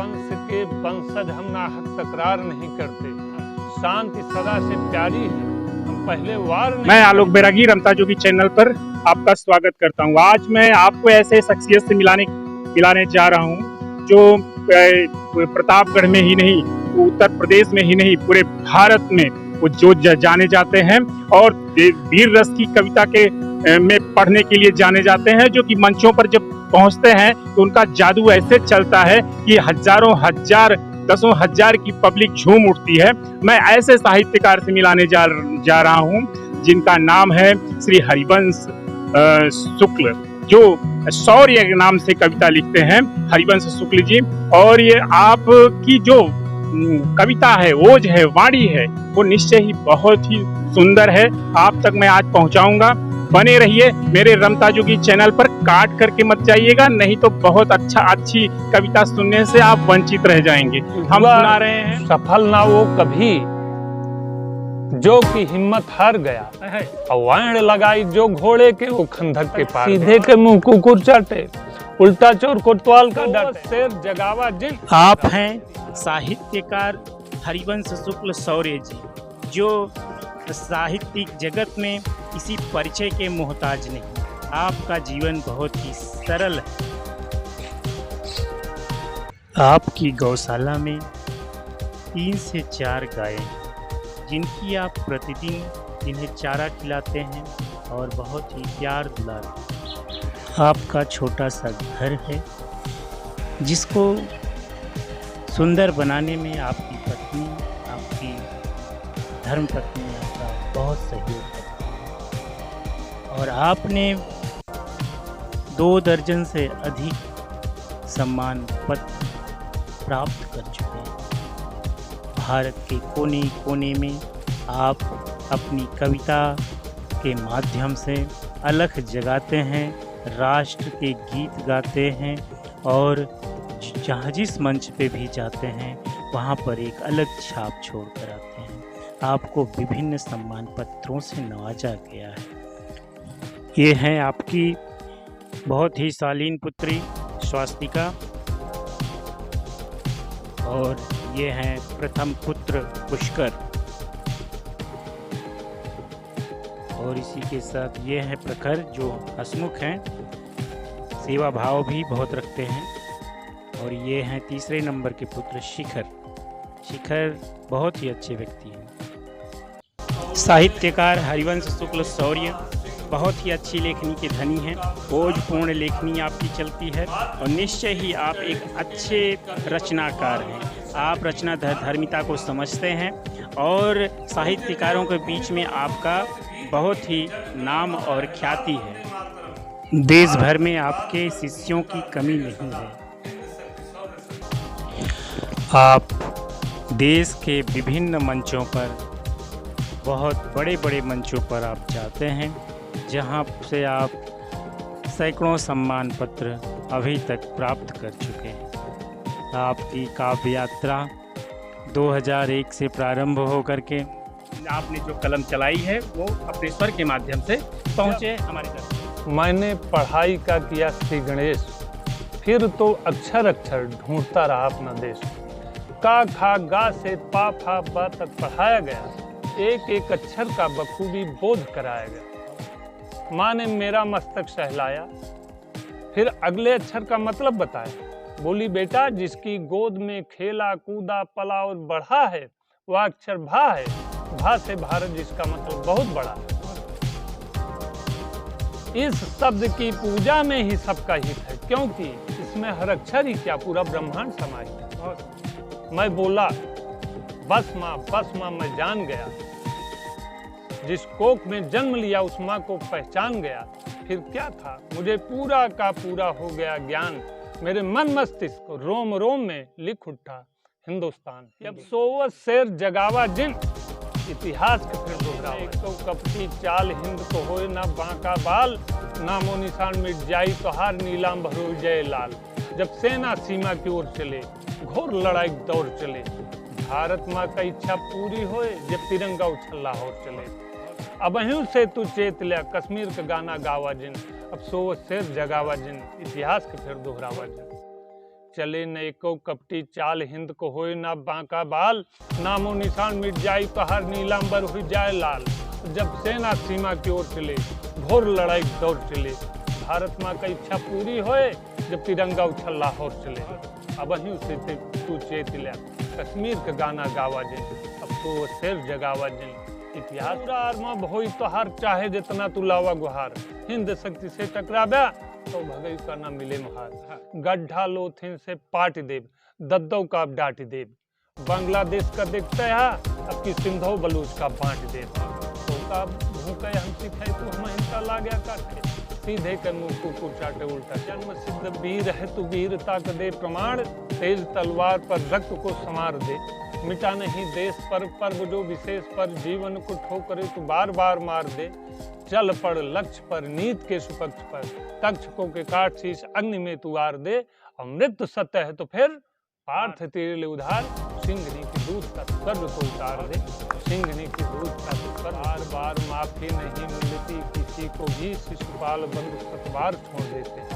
वंश के वंशज हम नाहक तकरार नहीं करते, शांति सदा से प्यारी है, हम पहले वार नहीं। मैं आलोक बैरागी रमता जोगी चैनल पर आपका स्वागत करता हूं। आज मैं आपको ऐसे शख्सियत से मिलाने जा रहा हूं जो प्रतापगढ़ में ही नहीं, उत्तर प्रदेश में ही नहीं, पूरे भारत में वो जो जाने जाते हैं और वीर रस की कविता के में पढ़ने के लिए जाने जाते हैं, जो कि मंचों पर जब पहुंचते हैं तो उनका जादू ऐसे चलता है कि हजारों हजार दसों हजार की पब्लिक झूम उठती है। मैं ऐसे साहित्यकार से मिलाने जा रहा हूं जिनका नाम है श्री हरिवंश शुक्ल, जो शौर्य के नाम से कविता लिखते हैं। हरिवंश शुक्ल जी, और ये आपकी जो कविता है, ओज है, वाणी है, वो निश्चय ही बहुत ही सुंदर है। आप तक मैं आज पहुंचाऊंगा। बने रहिए मेरे रमता जोगी चैनल पर, काट करके मत जाइएगा, नहीं तो बहुत अच्छी कविता सुनने से आप वंचित रह जाएंगे। हम सुना रहे हैं। सफल ना वो कभी जो की हिम्मत हार गया, वाण लगाई जो घोड़े के वो खंधक के पार, सीधे के मुंह कुकुर चाटे, उल्टा चोर कोतवाल का डांटे, शेर जगावा जिन। आप हैं साहित्यकार हरिवंश शुक्ल शौर्य जी, जो साहित्यिक जगत में किसी परिचय के मोहताज नहीं। आपका जीवन बहुत ही सरल है। आपकी गौशाला में 3 से 4 गायें, जिनकी आप प्रतिदिन इन्हें चारा खिलाते हैं और बहुत ही प्यार दुलाते। आपका छोटा सा घर है जिसको सुंदर बनाने में आपकी पत्नी, आपकी धर्मपत्नी आपका बहुत सहयोग करती है, और आपने 2 दर्जन से अधिक सम्मान पत्र प्राप्त कर चुके हैं। भारत के कोने कोने में आप अपनी कविता के माध्यम से अलख जगाते हैं, राष्ट्र के गीत गाते हैं, और जहाँ जिस मंच पे भी जाते हैं वहाँ पर एक अलग छाप छोड़ कर आते हैं। आपको विभिन्न सम्मान पत्रों से नवाजा गया है। ये हैं आपकी बहुत ही शालीन पुत्री स्वास्तिका, और ये हैं प्रथम पुत्र पुष्कर, और इसी के साथ ये हैं प्रखर, जो हसमुख हैं, सेवा भाव भी बहुत रखते हैं, और ये हैं तीसरे नंबर के पुत्र शिखर। शिखर बहुत ही अच्छे व्यक्ति हैं। साहित्यकार हरिवंश शुक्ल शौर्य बहुत ही अच्छी लेखनी के धनी हैं। ओजपूर्ण लेखनी आपकी चलती है, और निश्चय ही आप एक अच्छे रचनाकार हैं। आप रचना धर्मिता को समझते हैं, और साहित्यकारों के बीच में आपका बहुत ही नाम और ख्याति है। देश भर में आपके शिष्यों की कमी नहीं है। आप देश के विभिन्न मंचों पर, बहुत बड़े बड़े मंचों पर आप जाते हैं, जहां से आप सैकड़ों सम्मान पत्र अभी तक प्राप्त कर चुके हैं। आपकी काव्य यात्रा 2001 से प्रारंभ होकर के आपने जो कलम चलाई है वो अपने स्वर के माध्यम से पहुँचे हमारे तक। मैंने पढ़ाई का किया श्री गणेश, फिर तो अक्षर अक्षर ढूंढता रहा अपना देश। का खा गा से पा फा बा तक पढ़ाया गया, एक एक अक्षर का बखूबी बोध कराया गया। माँ ने मेरा मस्तक सहलाया, फिर अगले अक्षर का मतलब बताया। बोली, बेटा जिसकी गोद में खेला कूदा पला और बढ़ा है, वह अक्षर भा है। भा से भारत, जिसका मतलब बहुत बड़ा है। इस शब्द की पूजा में ही सबका हित है, क्योंकि इसमें हर अक्षर ही क्या पूरा ब्रह्मांड समाहित है। मैं बोला, बस माँ मैं जान गया, जिस कोख में जन्म लिया उस माँ को पहचान गया। फिर क्या था, मुझे पूरा का पूरा हो गया ज्ञान, मेरे मन मस्तिष्क रोम रोम में लिख उठा हिंदुस्तान। जब सोवत शेर जगावा जिन, इतिहास के फिर दोहरावा। एक तो कपटी चाल हिंद को होए ना बांका बाल, नामो निशान मिट जाई तो हार नीलाम भरो जय लाल। जब सेना सीमा की ओर चले, घोर लड़ाई दौड़ चले, भारत माँ का इच्छा पूरी होए, जब तिरंगा उछल लाहौर चले। अब अहिं से तू चेत लिया, कश्मीर का गाना गावा जिन, अब सोवत शेर जगावा जिन, इतिहास के फिर दोहरावा जिन। चले नैको कपटी चाल, हिंद को होए ना बांका बाल, नामो निशान मिट जाई तो हर नीलांबर हो जाए लाल। जब सेना सीमा की ओर चले, घोर लड़ाई दौड़ चले, भारत माँ का इच्छा पूरी होए, जब तिरंगा उछल लाहौर चले। अब वहीं उसे तू चेत लिया, कश्मीर का गाना गावा जे, अब तो वो शेर जगावा जे। इतिहास पूरा आरमा भोई तो हार, चाहे जितना तू लावा गुहार, हिंद शक्ति से टकराव्या तो भगई का न मिले मुहार। गड्ढा लोथिन से पाट देव, दद्दों का अब डांट देव, बांग्लादेश का देखते है अब की सिंधो बलूच का बांट देव। तो का भूखे हम सिखाई तो हम हिंसा ला गया काटे, सीधे कर मुंह कुकुर चाटे उल्टा। जन्म सिद्ध वीर है तू वीरता का दे प्रमाण, तेज तलवार पर रक्त को संवार दे। मिटा नहीं देश पर पर्व जो विशेष पर, जीवन को ठोकरे तू बार बार मार दे। चल पड़ लक्ष्य पर नीत के सुपक्ष पर, तक्षकों के काट शीश अग्नि में तू आर दे। अमृत सत्य है तो फिर पार्थ तेरे लिए उधार, सिंघनी की दूध का स्वर्ग तो उतार दे। सिंघनी की दूध का स्वर्ग, बार बार माफी नहीं मिलती किसी को भी, शिशुपाल बंधु सतबार छोड़ देते।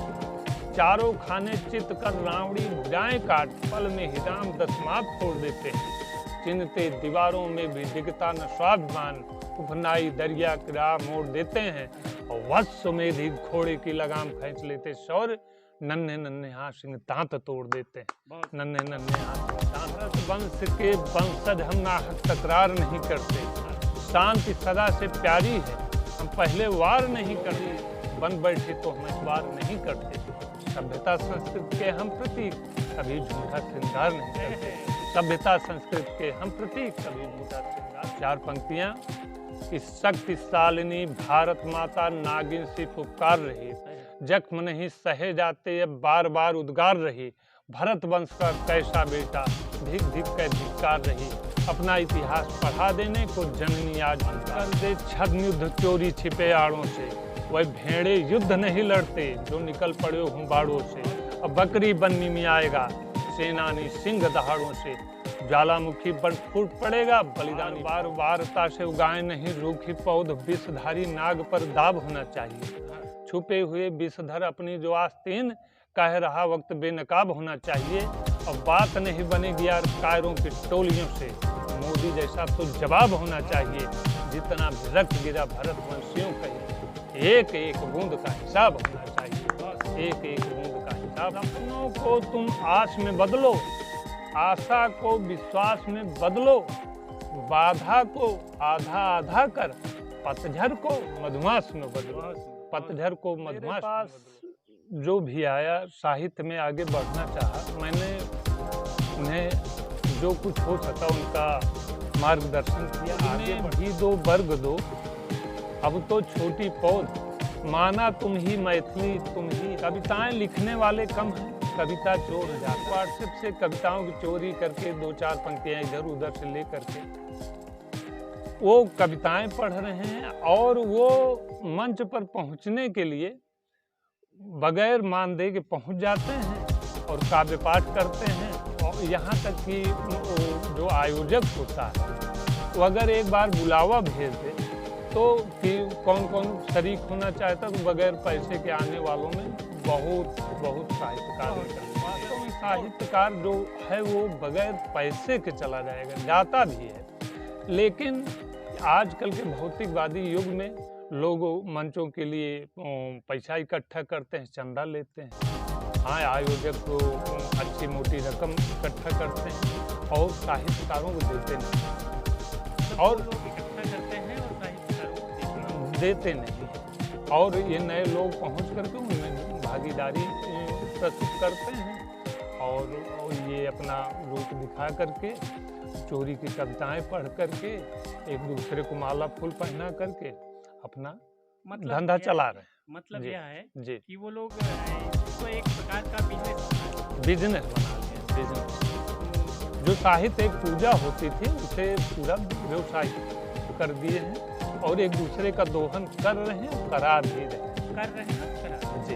चारों खाने चित कर रावड़ी भुजाएं काट, पल में ही राम 10 माप छोड़ देते हैं। चिन्हते दीवारों में भी दिखता न स्वाभिमान, उपनाई दरिया की राह मोड़ देते हैं। और वत्स में भी घोड़े की लगाम खींच लेते शौर्य, नन्हे नन्हे हाथ सिंह दांत तोड़ देते हैं। नन्हे नन्हे हाथ दांत। वंश के वंशज हम नाहक तकरार नहीं करते, शांति सदा से प्यारी है, हम पहले वार नहीं करते, बन बैठे तो हम इतबार नहीं करते। सभ्यता संस्कृत के हम प्रतीक, कभी झूठा श्रृंगार नहीं करते। सभ्यता संस्कृत के हम प्रतीक, कभी झूठा श्रृंगार। 4 पंक्तियां। इस शक्तिशालिनी भारत माता नागिन सी पुकार रही, जख्म नहीं सहे जाते अब बार बार उद्गार रही। भरत वंश का कैसा बेटा धिक धिक कर धिक्कार रही, अपना इतिहास पढ़ा देने को जननी आज कर दे। छद्म युद्ध चोरी छिपे आड़ों से, वह भेड़े युद्ध नहीं लड़ते जो निकल पड़े हूँ बाड़ों से। अब बकरी बननी में आएगा सेनानी सिंह दहाड़ों से, ज्वालामुखी बड़ फूट पड़ेगा बलिदानी। बार वारता से उगाए नहीं रूखी पौध, विषधारी नाग पर दाब होना चाहिए। छुपे हुए विषधर अपनी जो आस्तीन, कह रहा वक्त बेनकाब होना चाहिए। अब बात नहीं बनेगी यार कायरों की टोलियों से, मोदी जैसा तो जवाब होना चाहिए। जितना भी रक्त गिरा भरत वंशियों कही, एक एक बूंद का हिसाब होना चाहिए। एक एक बूंद का हिसाब। सपनों को तुम आस में बदलो, आशा को विश्वास में बदलो, बाधा को आधा आधा कर, पतझड़ को मधुमास में बदलो। पतझड़ को मधुमास पास जो भी आया साहित्य में आगे बढ़ना चाहा, मैंने उन्हें जो कुछ हो सका उनका मार्गदर्शन किया। आगे भी दो वर्ग दो, अब तो छोटी पौध, माना तुम ही मैथिली तुम ही। कविताएं लिखने वाले कम हैं, कविता चोर हो जाते। व्हाट्सएप से कविताओं की चोरी करके 2-4 पंक्तियां इधर उधर से ले करके वो कविताएं पढ़ रहे हैं, और वो मंच पर पहुंचने के लिए बगैर मानदेय के पहुंच जाते हैं और काव्य पाठ करते हैं। और यहाँ तक कि जो आयोजक होता है वो अगर एक बार बुलावा भेज दे तो फिर कौन कौन शरीक होना चाहता, तो बगैर पैसे के आने वालों में बहुत बहुत साहित्यकार निकलते हैं। वास्तव में साहित्यकार जो है वो बगैर पैसे के चला जाएगा, जाता भी है। लेकिन आजकल के भौतिकवादी युग में लोग मंचों के लिए पैसा इकट्ठा करते हैं, चंदा लेते हैं। हाँ, आयोजक को अच्छी मोटी रकम इकट्ठा करते हैं और साहित्यकारों को देते नहीं, और लोग इकट्ठा करते हैं और साहित्यकारों को देते नहीं। और ये नए लोग पहुंच करके उनमें भागीदारी प्रस्तुत करते हैं और ये अपना रूप दिखा करके चोरी की कविताएं पढ़ करके एक दूसरे को माला फूल पहना करके अपना धंधा चला रहे हैं। मतलब यह है जी कि वो लोग इसको एक प्रकार का बिजनेस बना लिया। बिजनेस जो साहित्य एक पूजा होती थी उसे पूरा व्यवसाय कर दिए हैं और एक दूसरे का दोहन कर रहे हैं, करा भी रहे हैं। जी।